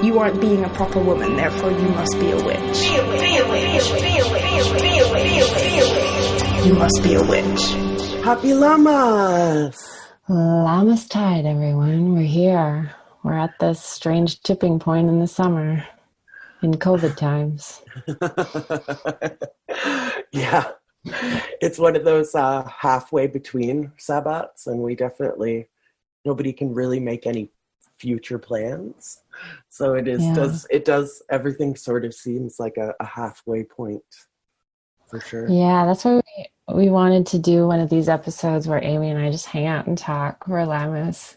You aren't being a proper woman, therefore you must be a witch. You must be a witch. Happy Lammas! Lammastide, everyone. We're here. We're at this strange tipping point in the summer, in COVID times. Yeah, it's one of those halfway between Sabbats, and nobody can really make any future plans. So it does everything sort of seems like a halfway point, for sure. Yeah, that's why we wanted to do one of these episodes where Amy and I just hang out and talk. We're Lammas.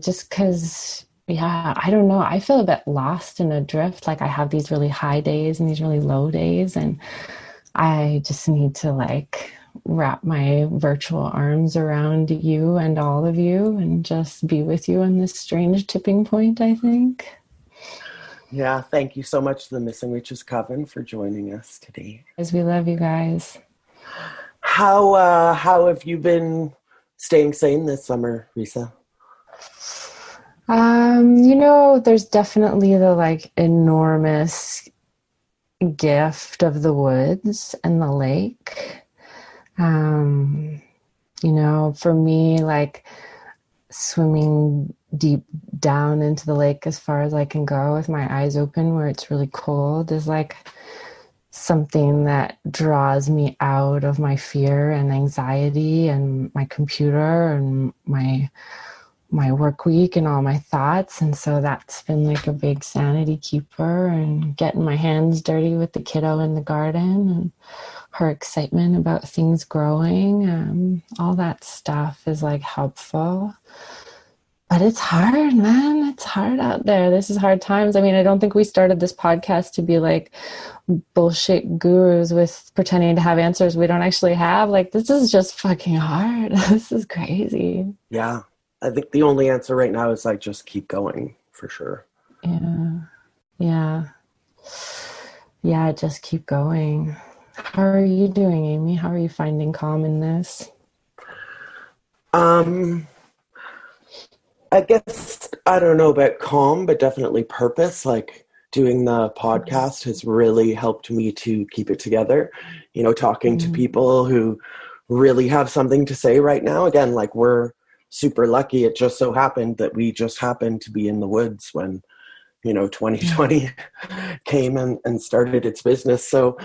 Just because, I don't know. I feel a bit lost and adrift. Like I have these really high days and these really low days. And I just need to wrap my virtual arms around you and all of you and just be with you on this strange tipping point, I think. Yeah, thank you so much to the Missing Witches Coven for joining us today. As we love you guys. How have you been staying sane this summer, Risa? There's definitely the enormous gift of the woods and the lake. For me, swimming deep down into the lake as far as I can go with my eyes open where it's really cold is something that draws me out of my fear and anxiety and my computer and my work week and all my thoughts. And so that's been a big sanity keeper, and getting my hands dirty with the kiddo in the garden and her excitement about things growing. All that stuff is helpful. But it's hard, man. It's hard out there. This is hard times. I mean, I don't think we started this podcast to be bullshit gurus with pretending to have answers we don't actually have. This is just fucking hard. This is crazy. Yeah. I think the only answer right now is just keep going, for sure. Yeah. Just keep going. How are you doing, Amy? How are you finding calm in this? I guess, I don't know about calm, but definitely purpose. Doing the podcast has really helped me to keep it together. Talking to people who really have something to say right now. Again, we're super lucky. It just so happened that we just happened to be in the woods when, 2020 came and started its business. So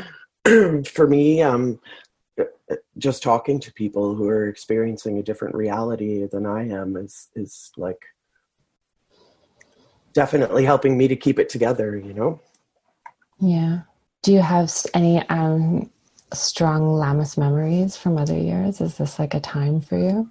for me, just talking to people who are experiencing a different reality than I am is definitely helping me to keep it together, Yeah. Do you have any strong Lammas memories from other years? Is this a time for you?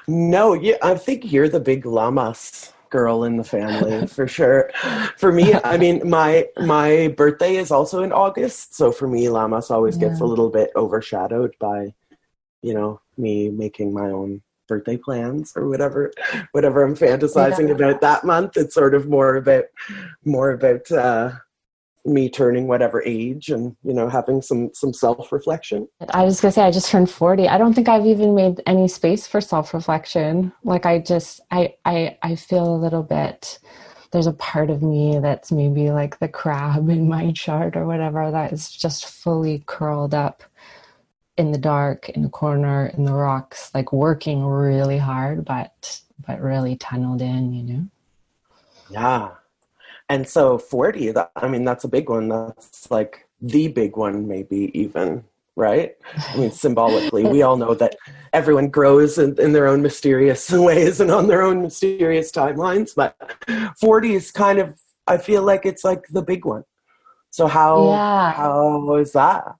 No, yeah, I think you're the big Lammas girl in the family for sure. For me, I mean, my birthday is also in August, so for me, Lammas always gets a little bit overshadowed by, me making my own birthday plans or whatever I'm fantasizing about that month. It's sort of more about me turning whatever age and, having some self-reflection. I was going to say, I just turned 40. I don't think I've even made any space for self-reflection. I feel a little bit, there's a part of me that's maybe the crab in my chart or whatever that is just fully curled up in the dark, in the corner, in the rocks, working really hard, but really tunneled in, Yeah. And so 40, that's a big one. That's the big one, maybe even, right? I mean, symbolically, we all know that everyone grows in their own mysterious ways and on their own mysterious timelines. But 40 is kind of, I feel it's the big one. So how is that?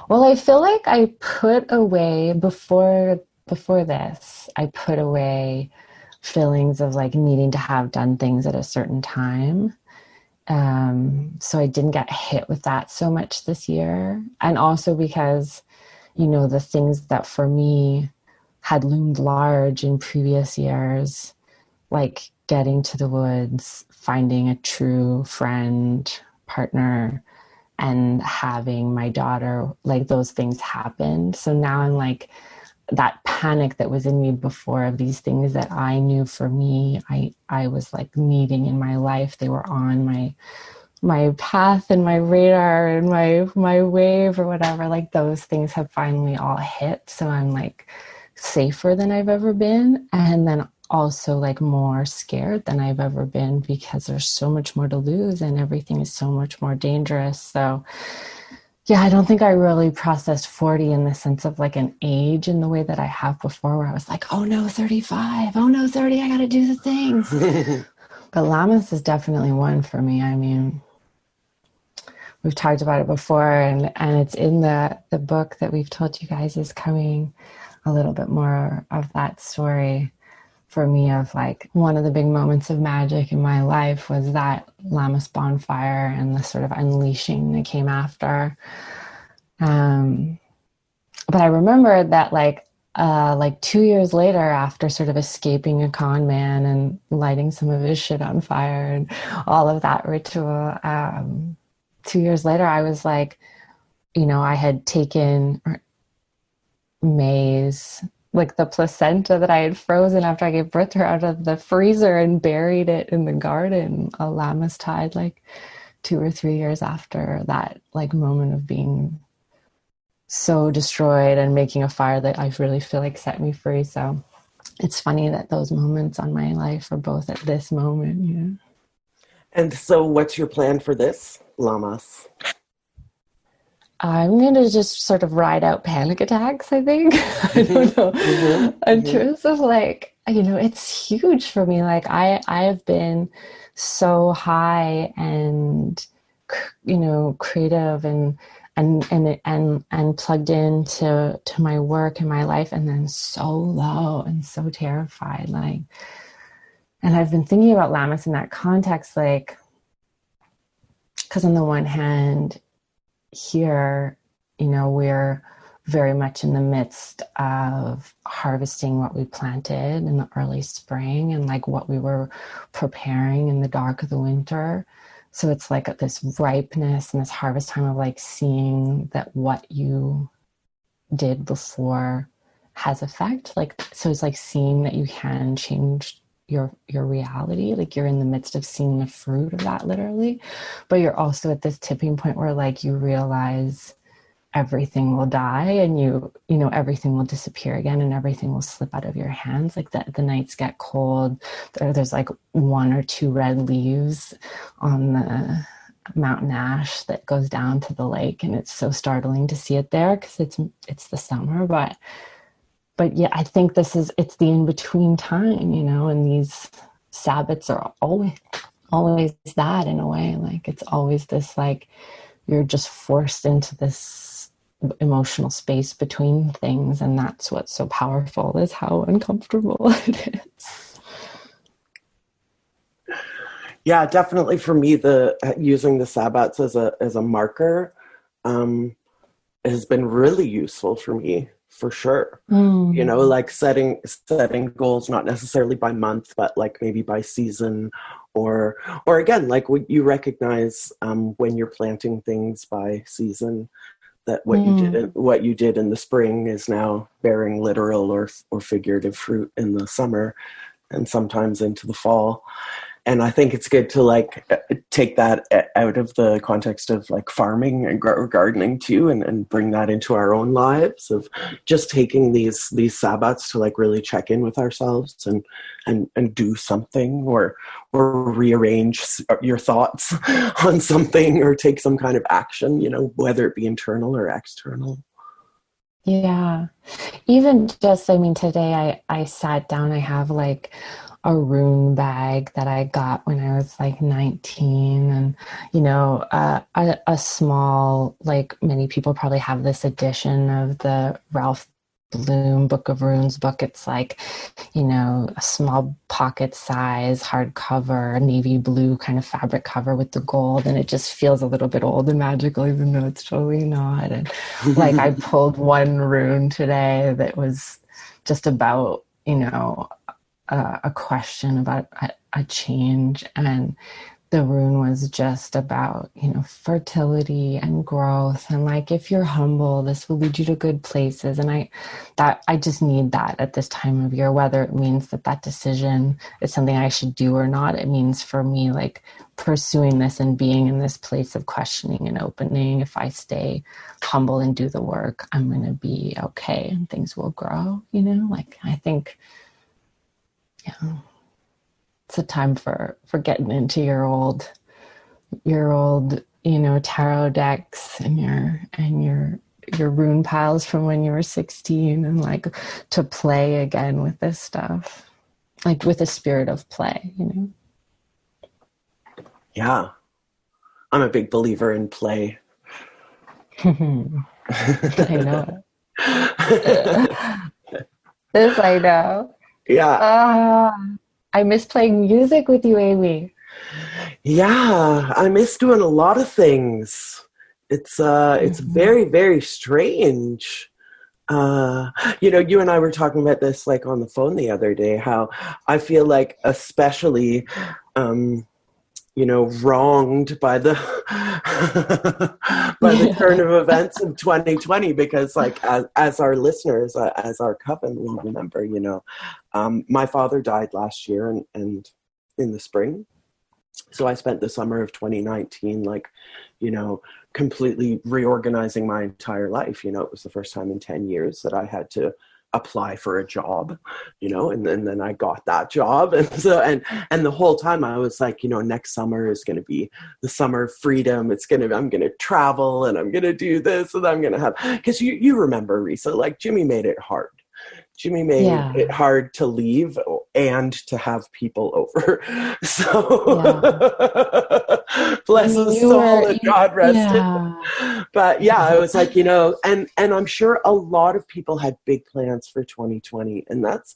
Well, I feel I put away before this, I put away feelings of needing to have done things at a certain time. So I didn't get hit with that so much this year. And also because, the things that for me had loomed large in previous years, getting to the woods, finding a true friend, partner, and having my daughter, those things happened. So now I'm that panic that was in me before of these things that I knew for me, I was like needing in my life. They were on my path and my radar and my wave or whatever. Like those things have finally all hit. So I'm like safer than I've ever been. And then also like more scared than I've ever been because there's so much more to lose and everything is so much more dangerous. So yeah, I don't think I really processed 40 in the sense of like an age in the way that I have before, where I was like, oh no, 35, oh no, 30, I got to do the things. But Lammas is definitely one for me. I mean, we've talked about it before, and it's in the book that we've told you guys is coming, a little bit more of that story for me of like one of the big moments of magic in my life was that Lammas bonfire and the sort of unleashing that came after. But I remember that like 2 years later, after sort of escaping a con man and lighting some of his shit on fire and all of that ritual, 2 years later, I was like, you know, I had taken maize, like the placenta that I had frozen after I gave birth to her, out of the freezer and buried it in the garden, a Lammastide, like 2 or 3 years after that like moment of being so destroyed and making a fire that I really feel like set me free. So it's funny that those moments on my life are both at this moment. Yeah. And so what's your plan for this, Lammas? I'm going to just sort of ride out panic attacks, I think. I don't know. In terms of like, you know, it's huge for me. Like I have been so high and, you know, creative and plugged into my work and my life, and then so low and so terrified. Like, and I've been thinking about Lammas in that context, like, because on the one hand, here, you know, we're very much in the midst of harvesting what we planted in the early spring and like what we were preparing in the dark of the winter. So it's like this ripeness and this harvest time of like seeing that what you did before has effect. Like, so it's like seeing that you can change your reality. Like you're in the midst of seeing the fruit of that literally, but you're also at this tipping point where like you realize everything will die and you know, everything will disappear again and everything will slip out of your hands. Like the nights get cold. There's like 1 or 2 red leaves on the mountain ash that goes down to the lake. And it's so startling to see it there because it's the summer, but yeah, I think it's the in-between time, you know, and these Sabbats are always that in a way. Like it's always this, like, you're just forced into this emotional space between things. And that's what's so powerful, is how uncomfortable it is. Yeah, definitely for me, using the Sabbats as a marker has been really useful for me. For sure. You know, like setting goals, not necessarily by month, but like maybe by season, or again, like you recognize when you're planting things by season, that what you did in the spring is now bearing literal or figurative fruit in the summer and sometimes into the fall. And I think it's good to like take that out of the context of like farming and gardening too, and bring that into our own lives, of just taking these Sabbats to like really check in with ourselves and do something, or rearrange your thoughts on something, or take some kind of action, you know, whether it be internal or external. Yeah. Even just, I mean, today I sat down, I have like a rune bag that I got when I was like 19, and you know, a small, like many people probably have this edition of the Ralph Bloom Book of Runes book. It's like, you know, a small pocket size hardcover, navy blue kind of fabric cover with the gold, and it just feels a little bit old and magical, even though it's totally not. And like I pulled one rune today that was just about, you know, a question about a change, and the rune was just about, fertility and growth. And like, if you're humble, this will lead you to good places. And I just need that at this time of year, whether it means that decision is something I should do or not. It means for me, like pursuing this and being in this place of questioning and opening. If I stay humble and do the work, I'm going to be okay and things will grow, like, I think, yeah. It's a time for getting into your old, tarot decks and your rune piles from when you were 16, and like to play again with this stuff, like with a spirit of play, Yeah. I'm a big believer in play. I know it. This I know. Yeah. I miss playing music with you, Amy. Yeah, I miss doing a lot of things. It's very, very strange. You and I were talking about this like on the phone the other day, how I feel like especially wronged by the by the turn of events of 2020, because like as our listeners, as our coven will remember, my father died last year and in the spring. So I spent the summer of 2019 completely reorganizing my entire life. It was the first time in 10 years that I had to apply for a job, and then I got that job. And so, and the whole time I was like, next summer is going to be the summer of freedom. I'm going to travel and I'm going to do this and I'm going to have, because you remember, Risa, like Jimmy made it hard. Jimmy made it hard to leave and to have people over. So bless his soul and God rest it. But yeah, I was like, and I'm sure a lot of people had big plans for 2020. And that's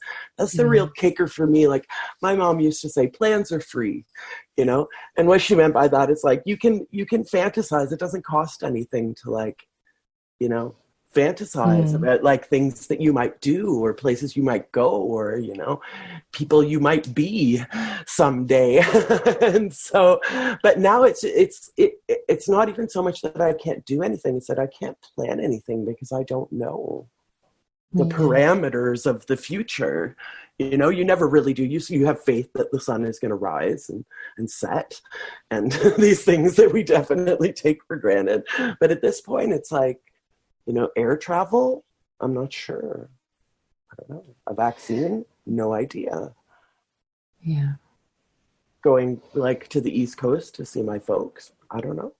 the real kicker for me. Like my mom used to say, plans are free, and what she meant by that is like, you can fantasize. It doesn't cost anything to like, fantasize about like things that you might do or places you might go or people you might be someday. And so, but now it's not even so much that I can't do anything, it's that I can't plan anything because I don't know the parameters of the future. You never really do. You have faith that the sun is going to rise and set and these things that we definitely take for granted. But at this point it's like, air travel, I'm not sure. I don't know. A vaccine, no idea. Yeah. Going like to the East Coast to see my folks, I don't know.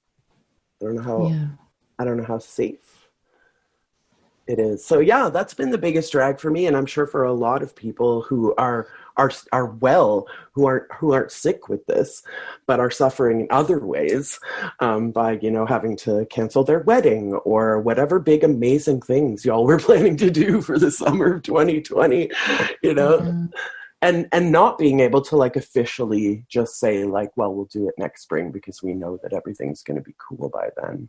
I don't know how safe it is. So yeah, that's been the biggest drag for me, and I'm sure for a lot of people who are well, who aren't sick with this, but are suffering in other ways by having to cancel their wedding or whatever big amazing things y'all were planning to do for the summer of 2020, and not being able to like officially just say like, well, we'll do it next spring because we know that everything's going to be cool by then.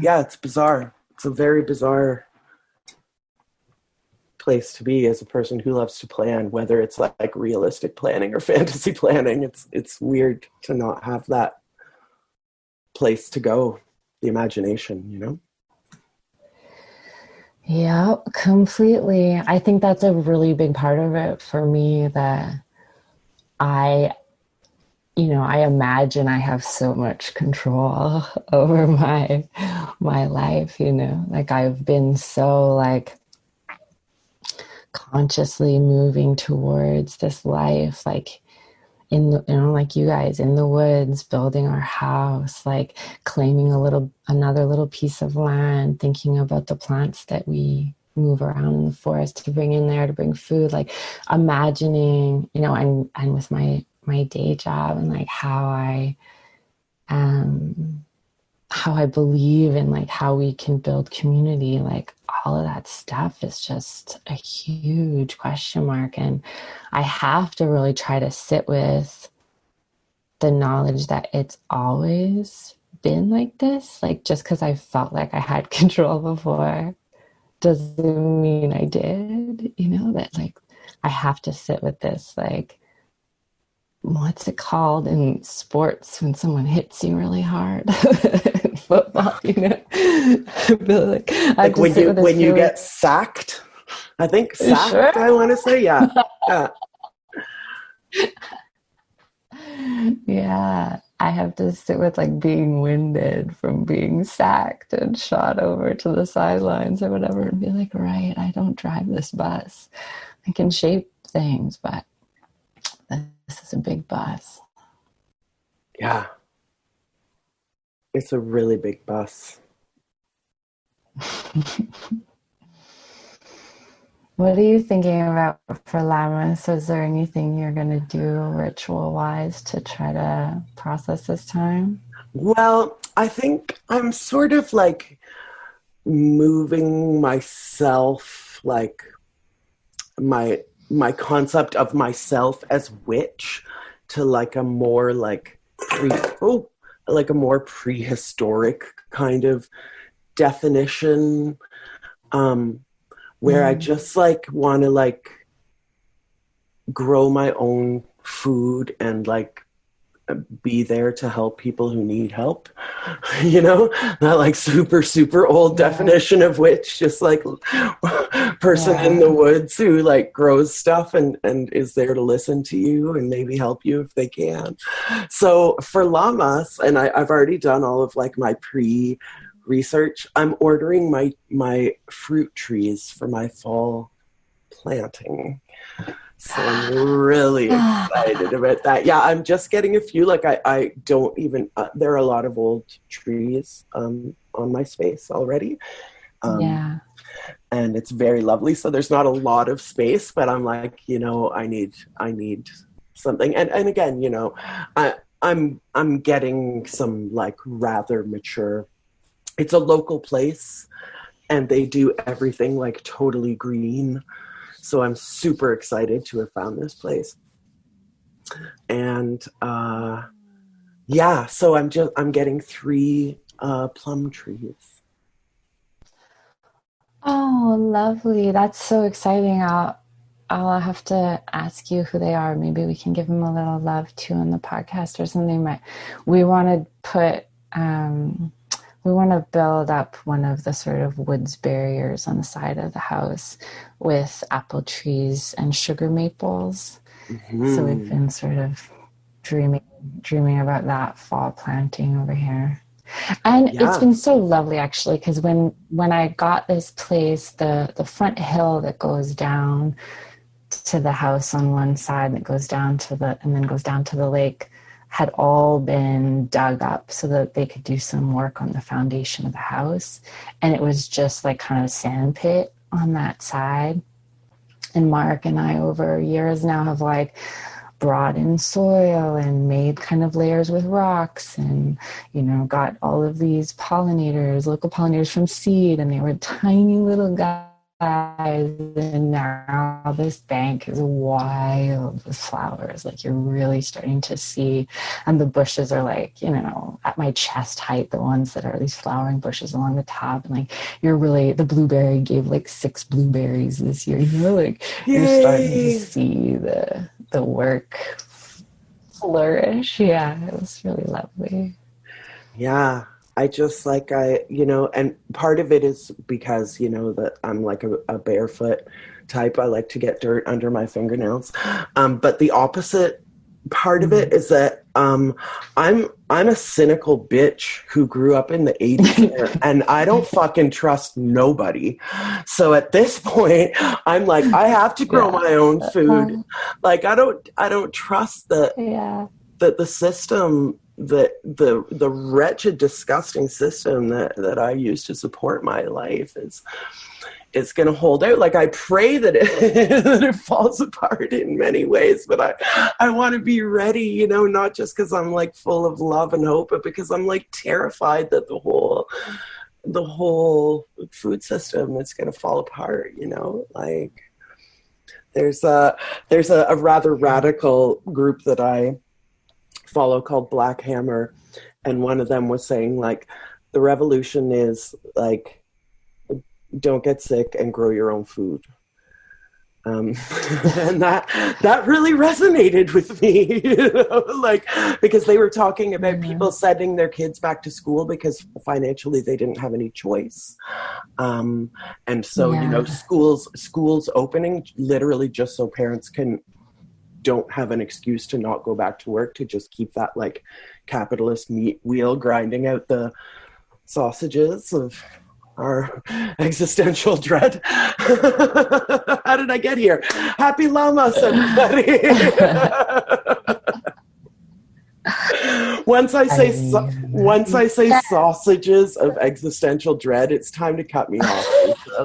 Yeah, it's bizarre. It's a very bizarre place to be as a person who loves to plan, whether it's like realistic planning or fantasy planning. It's weird to not have that place to go, the imagination, Yeah, completely. I think that's a really big part of it for me, that I imagine I have so much control over my life, like I've been so like consciously moving towards this life, like like you guys in the woods, building our house, like claiming another little piece of land, thinking about the plants that we move around in the forest to bring in there to bring food, like imagining, and with my day job and like how I believe in like how we can build community, like all of that stuff is just a huge question mark. And I have to really try to sit with the knowledge that it's always been like this. Like just because I felt like I had control before doesn't mean I did, that like I have to sit with this, like what's it called in sports when someone hits you really hard? Football, you know. But like, I Like have to sit with this when you feeling. get sacked. I think Sure. sacked, I want to say. Yeah. Yeah. Yeah, I have to sit with like being winded from being sacked and shot over to the sidelines or whatever and be like, right, I don't drive this bus. I can shape things, but this is a big bus. Yeah. It's a really big bus. What are you thinking about for Lammas? Is there anything you're going to do ritual-wise to try to process this time? Well, I think I'm sort of like moving myself, like my concept of myself as witch to like a more like like a more prehistoric kind of definition, where I just like want to like grow my own food and like be there to help people who need help. You know, not like super old definition of witch, just like person in the woods who like grows stuff and is there to listen to you and maybe help you if they can. So for Lammas, and I've already done all of like my research, I'm ordering my fruit trees for my fall planting. So I'm really excited about that. Yeah, I'm just getting a few. Like I don't even, there are a lot of old trees on my space already. Yeah. And it's very lovely. So there's not a lot of space, but I'm like, you know, I need something. And again, you know, I'm getting some like rather mature, it's a local place and they do everything like totally green. So I'm super excited to have found this place. And yeah, so I'm getting 3 plum trees. Oh, lovely. That's so exciting. I'll have to ask you who they are. Maybe we can give them a little love too on the podcast or something. We want to put we want to build up one of the sort of woods barriers on the side of the house with apple trees and sugar maples. Mm-hmm. So we've been sort of dreaming about that fall planting over here. And It's been so lovely actually, because when I got this place, the front hill that goes down to the house on one side that goes down to the lake had all been dug up so that they could do some work on the foundation of the house. And it was just like kind of a sand pit on that side. And Mark and I over years now have like brought in soil and made kind of layers with rocks and, you know, got all of these local pollinators from seed, and they were tiny little guys. And now this bank is wild with flowers, like you're really starting to see. And the bushes are like, you know, at my chest height, the ones that are these flowering bushes along the top. And like, the blueberry gave like 6 blueberries this year, you know, like you're starting to see the work flourish. Yeah, it was really lovely. Yeah. I just like, you know, and part of it is because, you know, that I'm like a barefoot type. I like to get dirt under my fingernails. But the opposite part of it is that I'm a cynical bitch who grew up in the 80s and I don't fucking trust nobody. So at this point, I'm like, I have to grow my own food. Like I don't trust the system, the wretched, disgusting system that I use to support my life is going to hold out. Like I pray that it falls apart in many ways, but I want to be ready, you know, not just because I'm like full of love and hope, but because I'm like terrified that the whole food system is going to fall apart, you know. Like there's a rather radical group that I follow called Black Hammer, and one of them was saying like the revolution is like don't get sick and grow your own food. And that really resonated with me, like, because they were talking about people sending their kids back to school because financially they didn't have any choice. And so, schools opening literally just so parents don't have an excuse to not go back to work, to just keep that like capitalist meat wheel grinding out the sausages of our existential dread. How did I get here? Happy Lammas, everybody. Once I say sausages of existential dread, it's time to cut me off.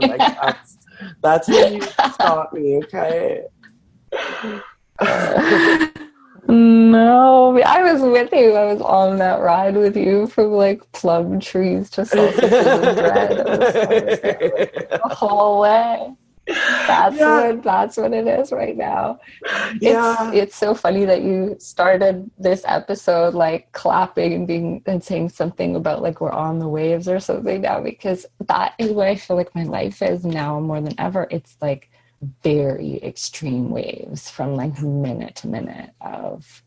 Like, that's when you stop me, okay? No, I was with you. I was on that ride with you from like plum trees to sausages and bread. I was the whole way. That's what it is right now. Yeah. It's so funny that you started this episode like clapping and saying something about like we're on the waves or something now, because that is what I feel like my life is now more than ever. It's like very extreme waves from like minute to minute of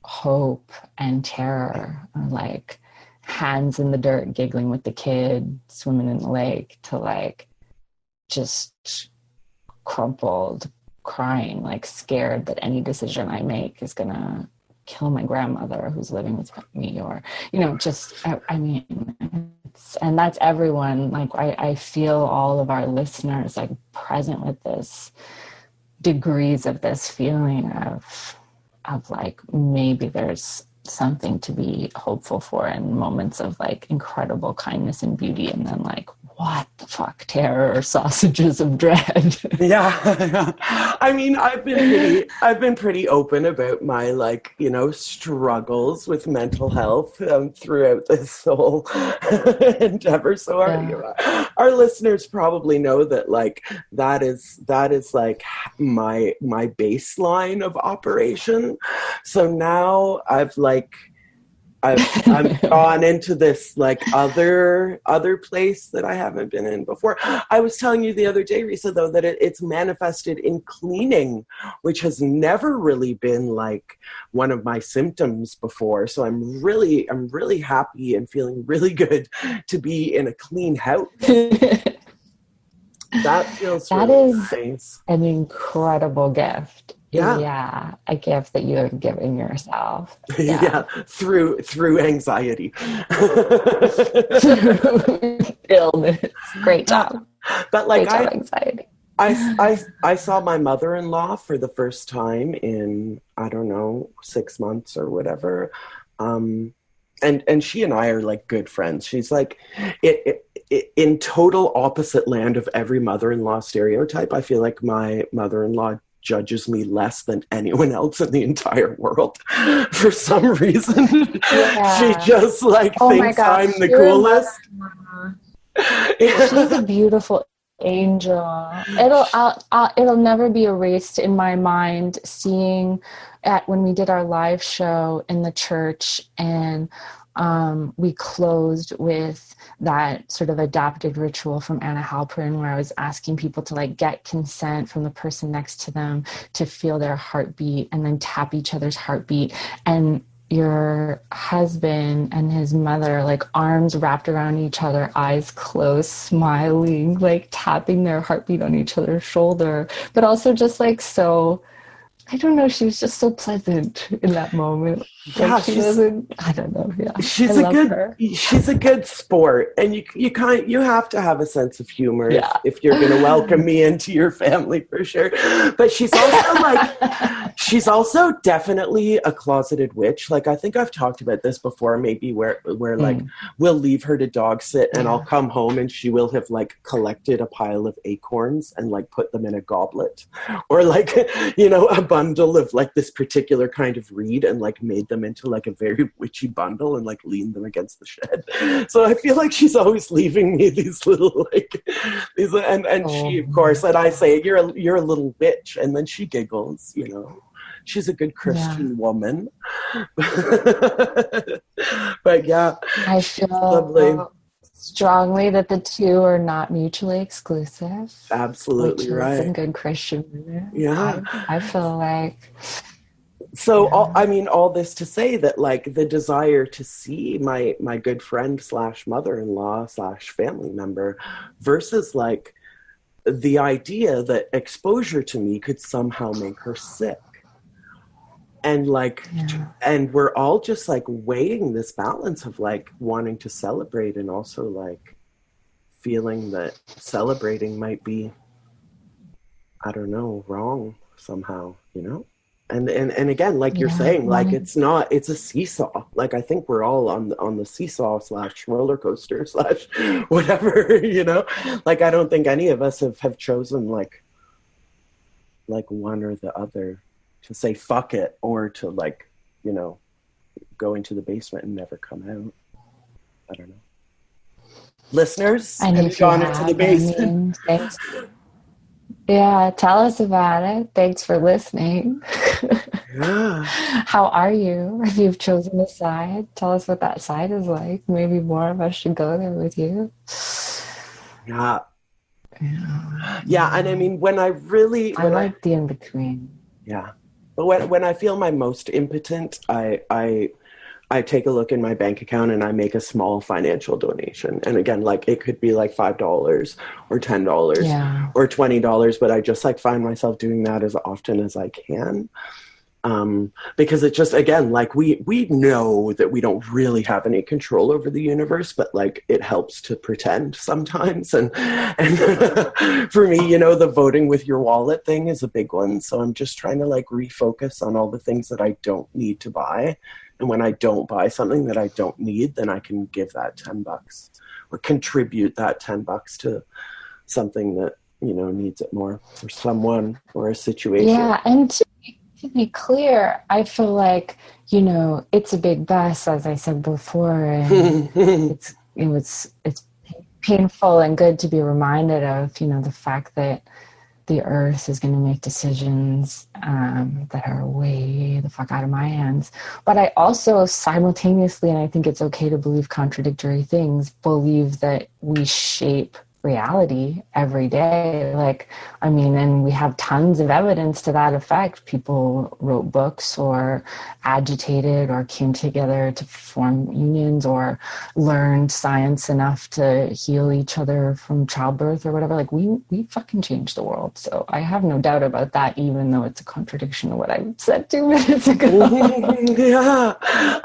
hope and terror, or like hands in the dirt giggling with the kid swimming in the lake, to like just crumpled crying, like scared that any decision I make is gonna kill my grandmother who's living with me, or I mean, and that's everyone. Like I feel all of our listeners like present with this degrees of this feeling of like maybe there's something to be hopeful for in moments of like incredible kindness and beauty, and then like what the fuck, terror or sausages of dread. Yeah. I mean, I've been pretty open about my like, struggles with mental health throughout this whole endeavor. So our listeners probably know that like that is like my baseline of operation. So now I've gone into this like other place that I haven't been in before. I was telling you the other day, Risa, though, that it's manifested in cleaning, which has never really been like one of my symptoms before. So I'm really happy and feeling really good to be in a clean house. That feels really nice. An incredible gift. Yeah, a gift that you have given yourself. Yeah, through anxiety, illness. Great job. But like anxiety. I saw my mother-in-law for the first time in 6 months or whatever, and she and I are like good friends. She's like it in total opposite land of every mother-in-law stereotype. I feel like my mother-in-law judges me less than anyone else in the entire world for some reason. Yeah. She just like thinks I'm the coolest. She's a beautiful angel. It'll never be erased in my mind, seeing when we did our live show in the church, and we closed with that sort of adapted ritual from Anna Halpern, where I was asking people to like get consent from the person next to them to feel their heartbeat, and then tap each other's heartbeat. And your husband and his mother, like arms wrapped around each other, eyes closed, smiling, like tapping their heartbeat on each other's shoulder, but also just like so, I don't know, she was just so pleasant in that moment. Yeah, like I don't know. Yeah, she's a good sport, and you have to have a sense of humor if you're going to welcome me into your family, for sure. But she's also definitely a closeted witch. Like I think I've talked about this before, maybe where like we'll leave her to dog sit, and I'll come home and she will have like collected a pile of acorns and like put them in a goblet, or like a bundle of like this particular kind of reed, and like made them into like a very witchy bundle and like leaned them against the shed. So I feel like she's always leaving me these little like these, and she of course, and I say you're a little witch, and then she giggles. She's a good Christian woman. But yeah, I feel lovely. strongly that the two are not mutually exclusive. Absolutely which right. is some good Christian movement. Yeah. I feel like. So, all this to say that, like, the desire to see my good friend / mother-in-law / family member versus, like, the idea that exposure to me could somehow make her sick. And, like, and we're all just, like, weighing this balance of, like, wanting to celebrate and also, like, feeling that celebrating might be, I don't know, wrong somehow, you know? And again, like you're saying, like it's a seesaw. Like I think we're all on the seesaw / roller coaster / whatever, you know. Like I don't think any of us have chosen like one or the other, to say fuck it or to like, you know, go into the basement and never come out. I don't know. Listeners, have you gone into the basement? Thanks. Yeah, tell us about it. Thanks for listening. Yeah. How are you? If you've chosen a side, tell us what that side is like. Maybe more of us should go there with you. Yeah. Yeah, and I mean, when I like the in-between. Yeah. But when I feel my most impotent, I take a look in my bank account and I make a small financial donation. And again, like it could be like $5 or $10 or $20, but I just like find myself doing that as often as I can. Because it just, again, like we know that we don't really have any control over the universe, but like it helps to pretend sometimes. And for me, you know, the voting with your wallet thing is a big one. So I'm just trying to like refocus on all the things that I don't need to buy. And when I don't buy something that I don't need, then I can give that $10 or contribute that $10 to something that, you know, needs it more, or someone or a situation. Yeah. And to be clear, I feel like, you know, it's a big bus, as I said before, and it's painful and good to be reminded of, you know, the fact that the earth is going to make decisions that are way the fuck out of my hands. But I also simultaneously, and I think it's okay to believe contradictory things, believe that we shape reality every day. Like, I mean, and we have tons of evidence to that effect. People wrote books or agitated or came together to form unions or learned science enough to heal each other from childbirth or whatever. Like we fucking changed the world. So I have no doubt about that, even though it's a contradiction to what I said 2 minutes ago. Yeah.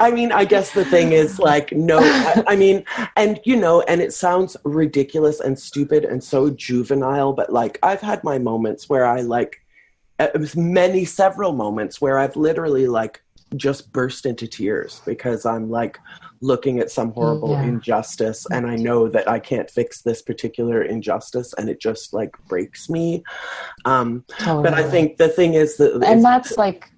I mean, I guess the thing is like, no, I mean, and you know, and it sounds ridiculous and stupid and so juvenile, but like I've had my moments where I like, it was several moments where I've literally like just burst into tears because I'm like looking at some horrible injustice and I know that I can't fix this particular injustice and it just like breaks me. Totally. But I think the thing is that, and that's like,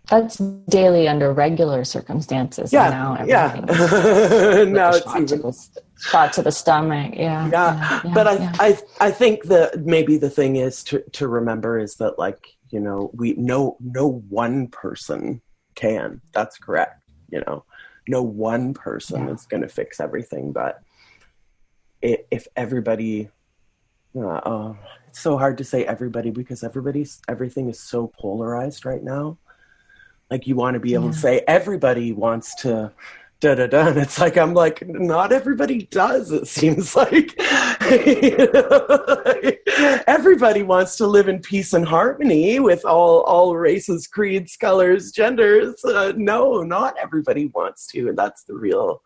that's daily under regular circumstances. Yeah, and now it's even shot to the stomach. But I think that maybe the thing is to remember is that like, you know, no one person can. That's correct. You know, no one person is going to fix everything. But if everybody, it's so hard to say everybody because everything is so polarized right now. Like you want to be able to say everybody wants to da-da-da. And it's like, I'm like, not everybody does, it seems like. You know, like everybody wants to live in peace and harmony with all races, creeds, colors, genders. No, not everybody wants to. And that's the real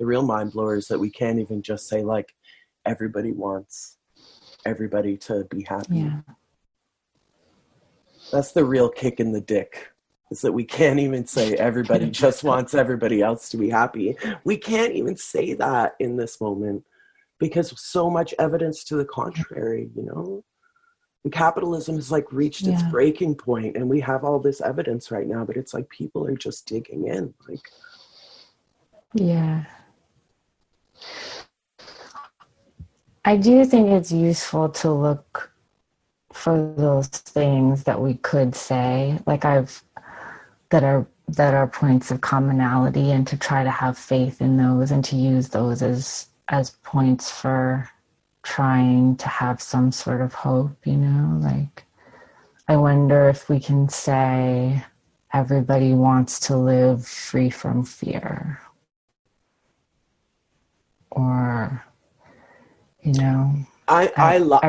mind blower is that we can't even just say like, everybody wants everybody to be happy. Yeah. That's the real kick in the dick. Is that we can't even say everybody just wants everybody else to be happy. We can't even say that in this moment because so much evidence to the contrary, you know? And capitalism has like reached its breaking point and we have all this evidence right now, but it's like people are just digging in. Like, yeah. I do think it's useful to look for those things that we could say, like that are that are points of commonality, and to try to have faith in those and to use those as points for trying to have some sort of hope, like I wonder if we can say everybody wants to live free from fear, or I love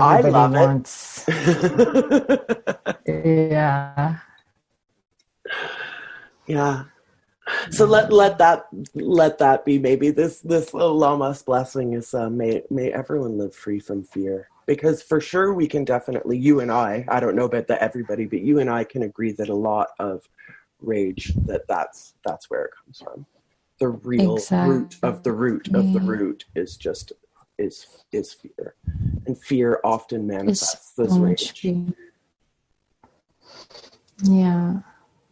wants it. Yeah. Yeah. So let that be maybe this Lammas blessing is may everyone live free from fear, because for sure we can definitely, you and I don't know about everybody, but you and I can agree that a lot of rage that's where it comes from. The real root of the root of the root is fear, and fear often manifests as rage. Yeah.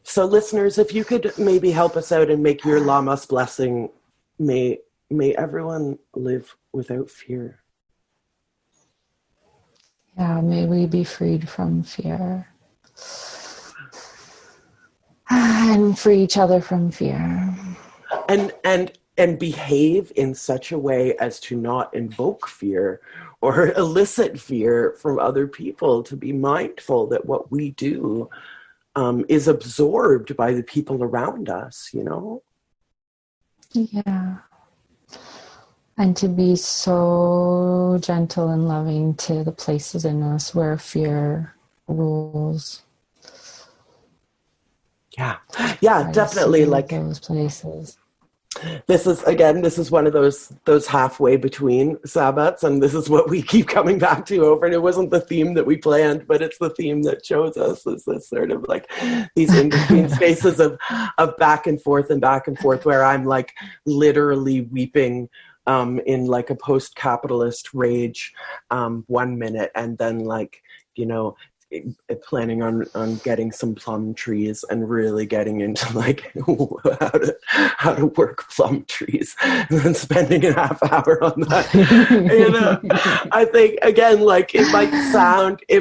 So listeners, if you could maybe help us out and make your Lammas blessing, may everyone live without fear. Yeah, may we be freed from fear. And free each other from fear. And behave in such a way as to not invoke fear or elicit fear from other people, to be mindful that what we do is absorbed by the people around us, Yeah. And to be so gentle and loving to the places in us where fear rules. Yeah, definitely. Like those places. This is one of those halfway between Sabbats, and this is what we keep coming back to over. And it wasn't the theme that we planned, but it's the theme that chose us. Is this sort of like these in between spaces of back and forth, where I'm like literally weeping in like a post-capitalist rage 1 minute, and then like planning on getting some plum trees and really getting into like how to work plum trees, and then spending a half hour on that. I think again, like it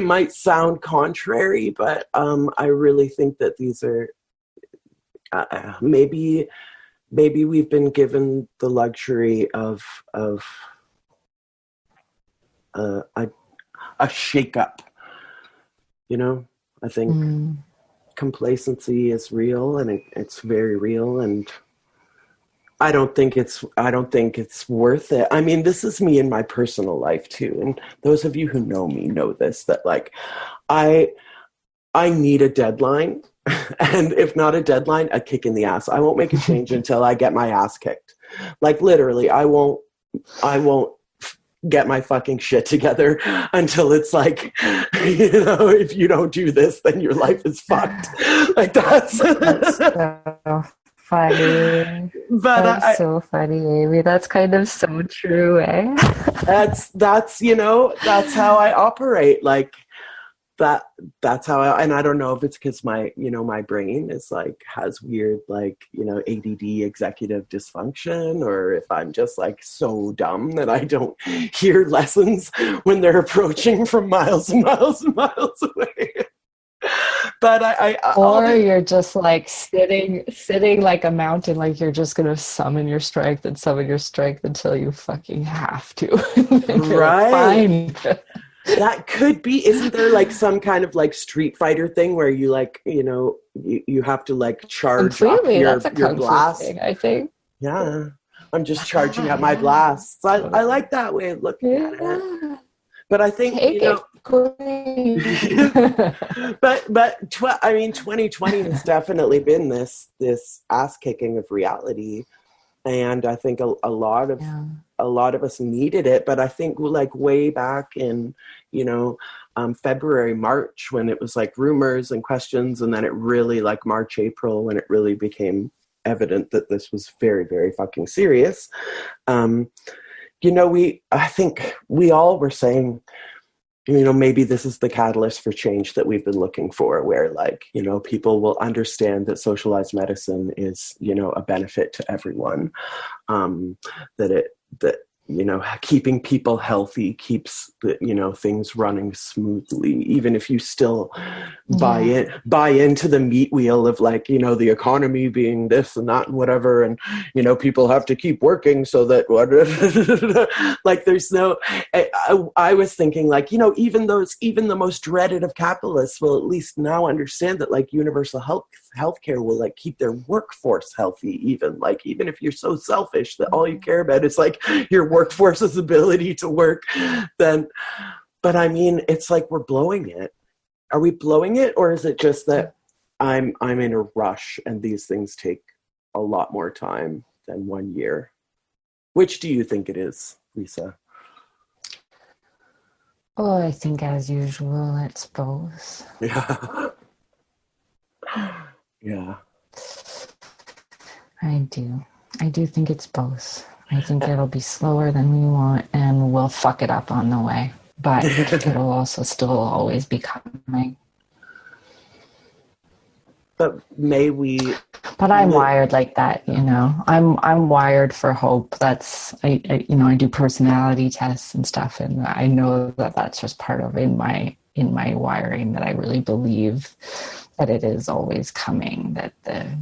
might sound contrary, but I really think that these are maybe we've been given the luxury of a shake-up. I think complacency is real, and it's very real, and I don't think it's worth it. I mean, this is me in my personal life too, and those of you who know me know this, that like I need a deadline, and if not a deadline, a kick in the ass. I won't make a change until I get my ass kicked. Like literally, I won't get my fucking shit together until it's like, if you don't do this, then your life is fucked. Like that's so funny. But that's so funny, Amy. That's kind of so true, eh? That's how I operate. Like that's how and I don't know if it's because my brain is like has weird like ADD executive dysfunction, or if I'm just like so dumb that I don't hear lessons when they're approaching from miles and miles and miles away. But you're just like sitting like a mountain, like you're just gonna summon your strength until you fucking have to. Right. Like, fine. That could be. Isn't there like some kind of like Street Fighter thing where you like you have to like charge up your blast thing, I think. Yeah, I'm just charging up my blasts. I like that way of looking at it. But I think but 2020 has definitely been this ass kicking of reality, and I think a lot of us needed it. But I think like way back in February, March, when it was like rumors and questions, and then it really like March, April, when it really became evident that this was very, very fucking serious. I think we all were saying, maybe this is the catalyst for change that we've been looking for, where like, people will understand that socialized medicine is, a benefit to everyone. That keeping people healthy keeps things running smoothly, even if you still buy into the meat wheel of like, the economy being this and that and whatever, and people have to keep working so that like there's no I was thinking like, even the most dreaded of capitalists will at least now understand that like universal healthcare will like keep their workforce healthy, even if you're so selfish that all you care about is like your workforce's ability to work, then, but I mean, it's like we're blowing it. Are we blowing it, or is it just that I'm in a rush and these things take a lot more time than 1 year? Which do you think it is, Risa? Oh, I think as usual, it's both. Yeah. Yeah. I do think it's both. I think it'll be slower than we want, and we'll fuck it up on the way. But it'll also still always be coming. But may we? But I'm wired like that, I'm wired for hope. That's I do personality tests and stuff, and I know that that's just part of in my wiring, that I really believe that it is always coming, that the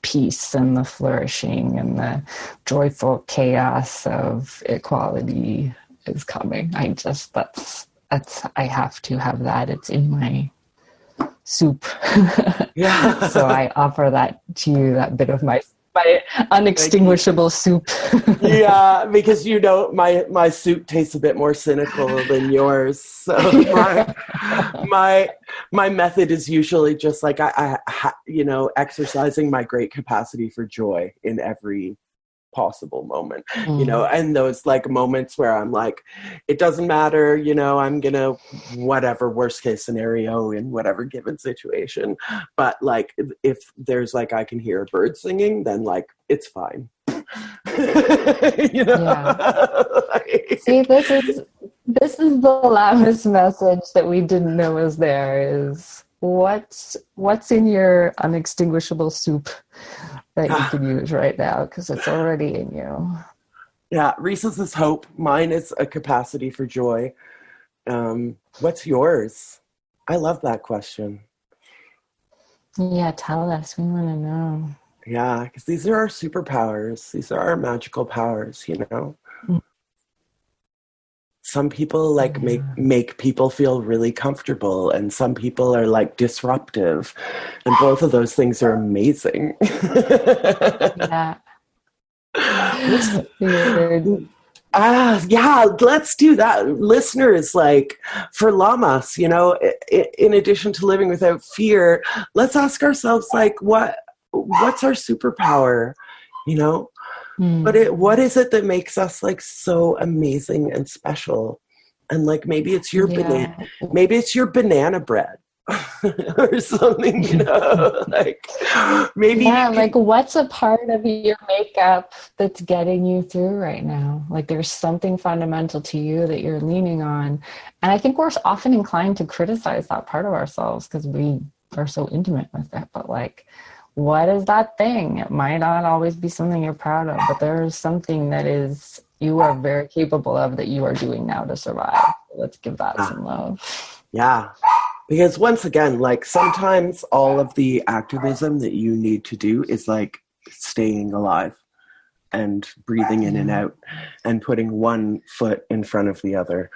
peace and the flourishing and the joyful chaos of equality is coming. That's I have to have that. It's in my soup. Yeah. So I offer that to you, that bit of my unextinguishable soup. Yeah, because my soup tastes a bit more cynical than yours. So my method is usually just like I exercising my great capacity for joy in every possible moment, and those like moments where I'm like, it doesn't matter, I'm gonna whatever worst case scenario in whatever given situation, but like if there's like I can hear a bird singing, then like it's fine. See, this is the Lammas message that we didn't know was there, is what's in your unextinguishable soup that you can use right now, because it's already in you. Yeah, Risa's is hope. Mine is a capacity for joy. What's yours? I love that question. Yeah, tell us. We want to know. Yeah, because these are our superpowers. These are our magical powers, Some people like make people feel really comfortable, and some people are like disruptive, and both of those things are amazing. Yeah. Yeah, let's do that. Listeners, like for Lammas, in addition to living without fear, let's ask ourselves like, what's our superpower? What is it that makes us like so amazing and special? And like maybe it's your banana bread or something, like maybe like what's a part of your makeup that's getting you through right now? Like there's something fundamental to you that you're leaning on, and I think we're often inclined to criticize that part of ourselves because we are so intimate with it. But like, what is that thing? It might not always be something you're proud of, but there's something that is you are very capable of that you are doing now to survive. Let's give that some love. Yeah. Because once again, like sometimes all of the activism that you need to do is like staying alive and breathing in and out and putting one foot in front of the other.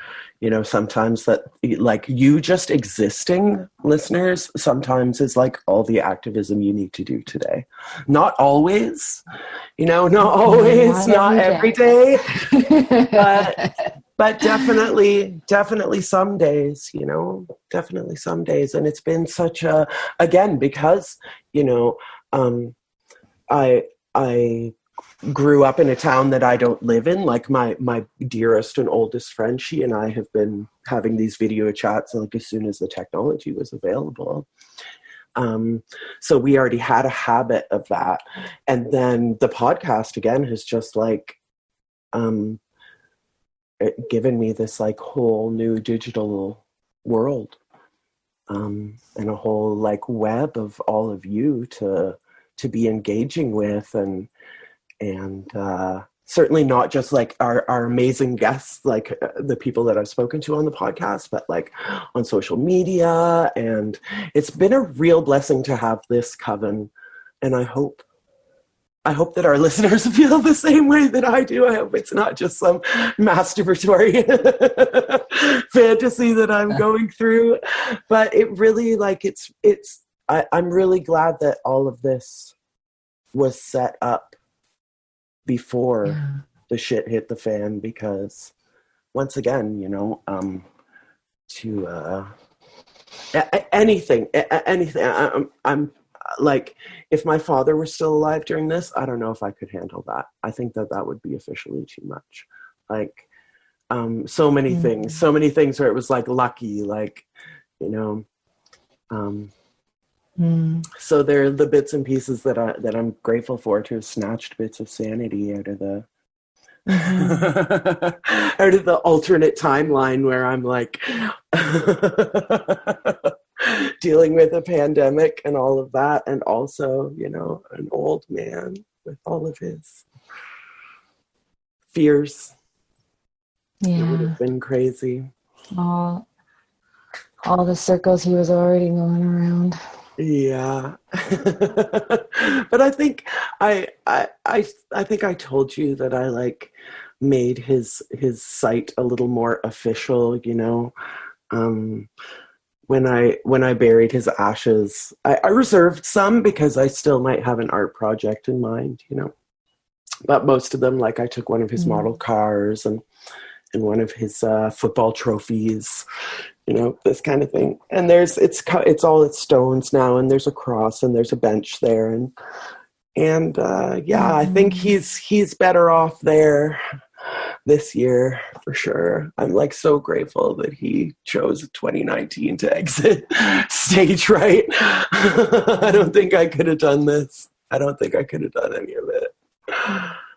Sometimes that like you just existing, listeners, sometimes is like all the activism you need to do today. Not always, not always, not every day, but definitely some days, definitely some days. And it's been such again, because, I grew up in a town that I don't live in. Like my dearest and oldest friend, she and I have been having these video chats like as soon as the technology was available. So we already had a habit of that. And then the podcast again has just like, given me this like whole new digital world, and a whole like web of all of you to be engaging with, and certainly not just like our amazing guests, like the people that I've spoken to on the podcast, but like on social media. And it's been a real blessing to have this coven. And I hope that our listeners feel the same way that I do. I hope it's not just some masturbatory fantasy that I'm going through, but it really, like, I'm really glad that all of this was set up before the shit hit the fan, because once again, you know, anything, I'm like, if my father were still alive during this, I don't know if I could handle that. I think that would be officially too much. Like, so many things where it was like lucky, like, you know, so they're the bits and pieces that I'm grateful for, to have snatched bits of sanity out of the out of the alternate timeline where I'm like dealing with a pandemic and all of that, and also, you know, an old man with all of his fears. It would have been crazy. All the circles he was already going around. Yeah. But I think I think I told you that I like made his site a little more official, you know. When I buried his ashes, I reserved some because I still might have an art project in mind, you know. But most of them, like, I took one of his model cars and one of his football trophies, you know, this kind of thing. And it's all its stones now, and there's a cross and there's a bench there, and I think he's better off there this year for sure. I'm like so grateful that he chose 2019 to exit stage right. I don't think I could have done this. I don't think I could have done any of it.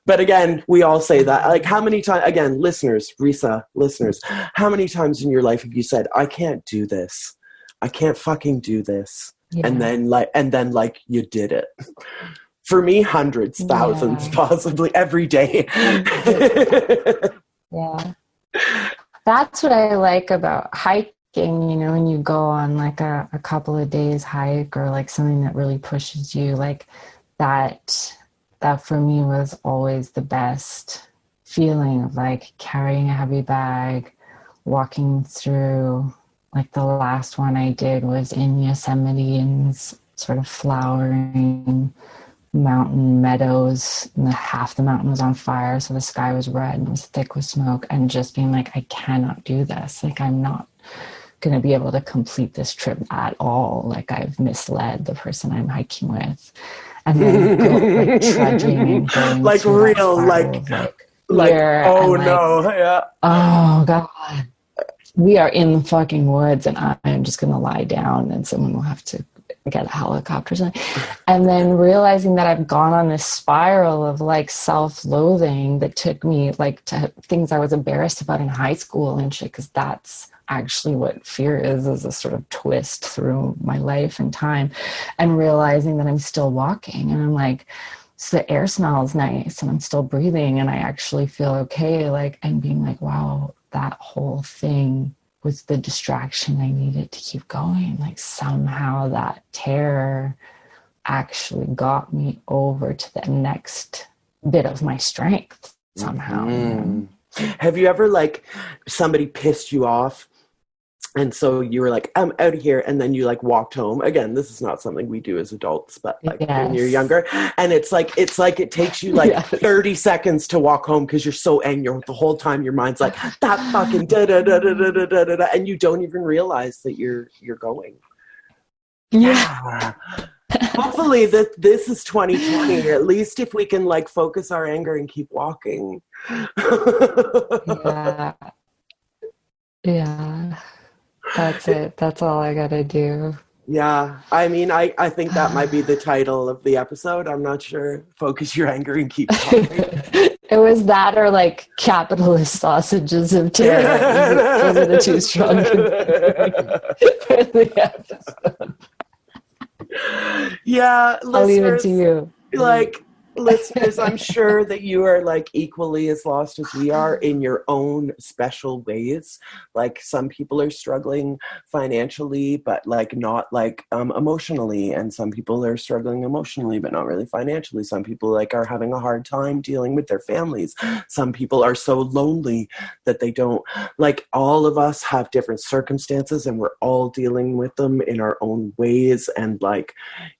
But again, we all say that. Like, how many times, again, listeners, Risa, listeners, how many times in your life have you said, I can't do this. I can't fucking do this. Yeah. And then you did it. For me, hundreds, thousands, possibly every day. Yeah. That's what I like about hiking, you know, when you go on like a couple of days hike, or like something that really pushes you, like that for me was always the best feeling of like carrying a heavy bag, walking through. Like the last one I did was in Yosemite, and sort of flowering mountain meadows, and half the mountain was on fire, so the sky was red and was thick with smoke, and just being like, I cannot do this. Like, I'm not going to be able to complete this trip at all. Like, I've misled the person I'm hiking with. And then go, like, trudging and going like real, like oh no, yeah. Oh God. We are in the fucking woods, and I'm just going to lie down, and someone will have to get a helicopter or something. And then realizing that I've gone on this spiral of like self-loathing that took me like to things I was embarrassed about in high school and shit, because that's actually what fear is a sort of twist through my life and time. And realizing that I'm still walking, and I'm like, so the air smells nice, and I'm still breathing, and I actually feel okay, like, and being like, wow, that whole thing was the distraction I needed to keep going. Like, somehow that terror actually got me over to the next bit of my strength somehow. You know? Have you ever, like, somebody pissed you off, and so you were like, I'm out of here, and then you like walked home? Again, this is not something we do as adults, but like when you're younger, and it's like it takes you like 30 seconds to walk home because you're so angry. The whole time your mind's like, that fucking da da da da da da da da, and you don't even realize that you're going. Yeah. Hopefully that this is 2020. At least if we can like focus our anger and keep walking. Yeah. That's it. That's all I gotta do. Yeah. I mean, I think that might be the title of the episode. I'm not sure. Focus your anger and keep talking. It was that, or like capitalist sausages of terror. Those are the two strong for the episode. Yeah. I'll leave it to you. Like, listeners, I'm sure that you are like equally as lost as we are in your own special ways. Like some people are struggling financially, but like not like emotionally. And some people are struggling emotionally, but not really financially. Some people like are having a hard time dealing with their families. Some people are so lonely that they don't, like, all of us have different circumstances and we're all dealing with them in our own ways. And like,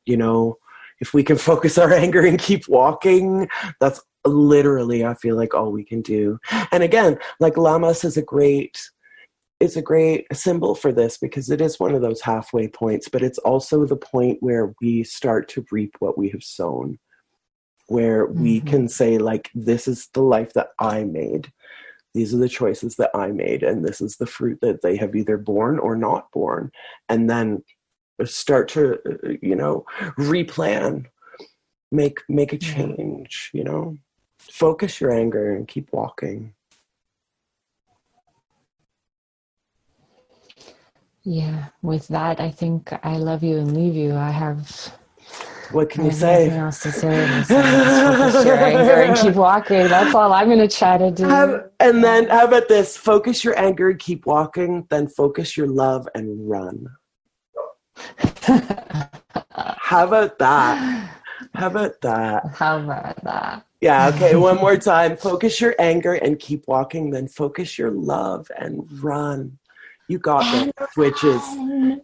you know, if we can focus our anger and keep walking, that's literally, I feel like, all we can do. And again, like Lammas is a great symbol for this, because it is one of those halfway points, but it's also the point where we start to reap what we have sown, where we can say, like, this is the life that I made. These are the choices that I made, and this is the fruit that they have either borne or not borne. And then start to, you know, replan, make a change, you know, focus your anger and keep walking. Yeah, with that, I think I love you and leave you. What can you say? Nothing else to say. Just focus your anger and keep walking. That's all I'm going to try to do. And then how about this? Focus your anger and keep walking, then focus your love and run. How about that? Yeah, okay, one more time. Focus your anger and keep walking, then focus your love and run. You got this, witches.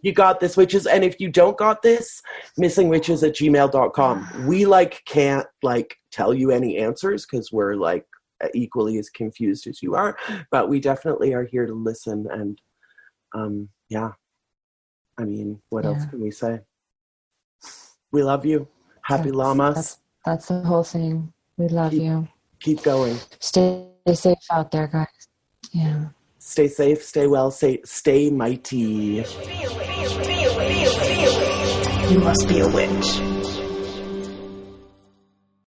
You got this, witches. And if you don't got this, missingwitches@gmail.com. We like can't like tell you any answers because we're like equally as confused as you are, but we definitely are here to listen. And yeah, I mean, what else can we say? We love you. Happy Lammas. That's the whole thing. We love you. Keep going. Stay safe out there, guys. Yeah. Stay safe, stay well, stay mighty. You must be a witch.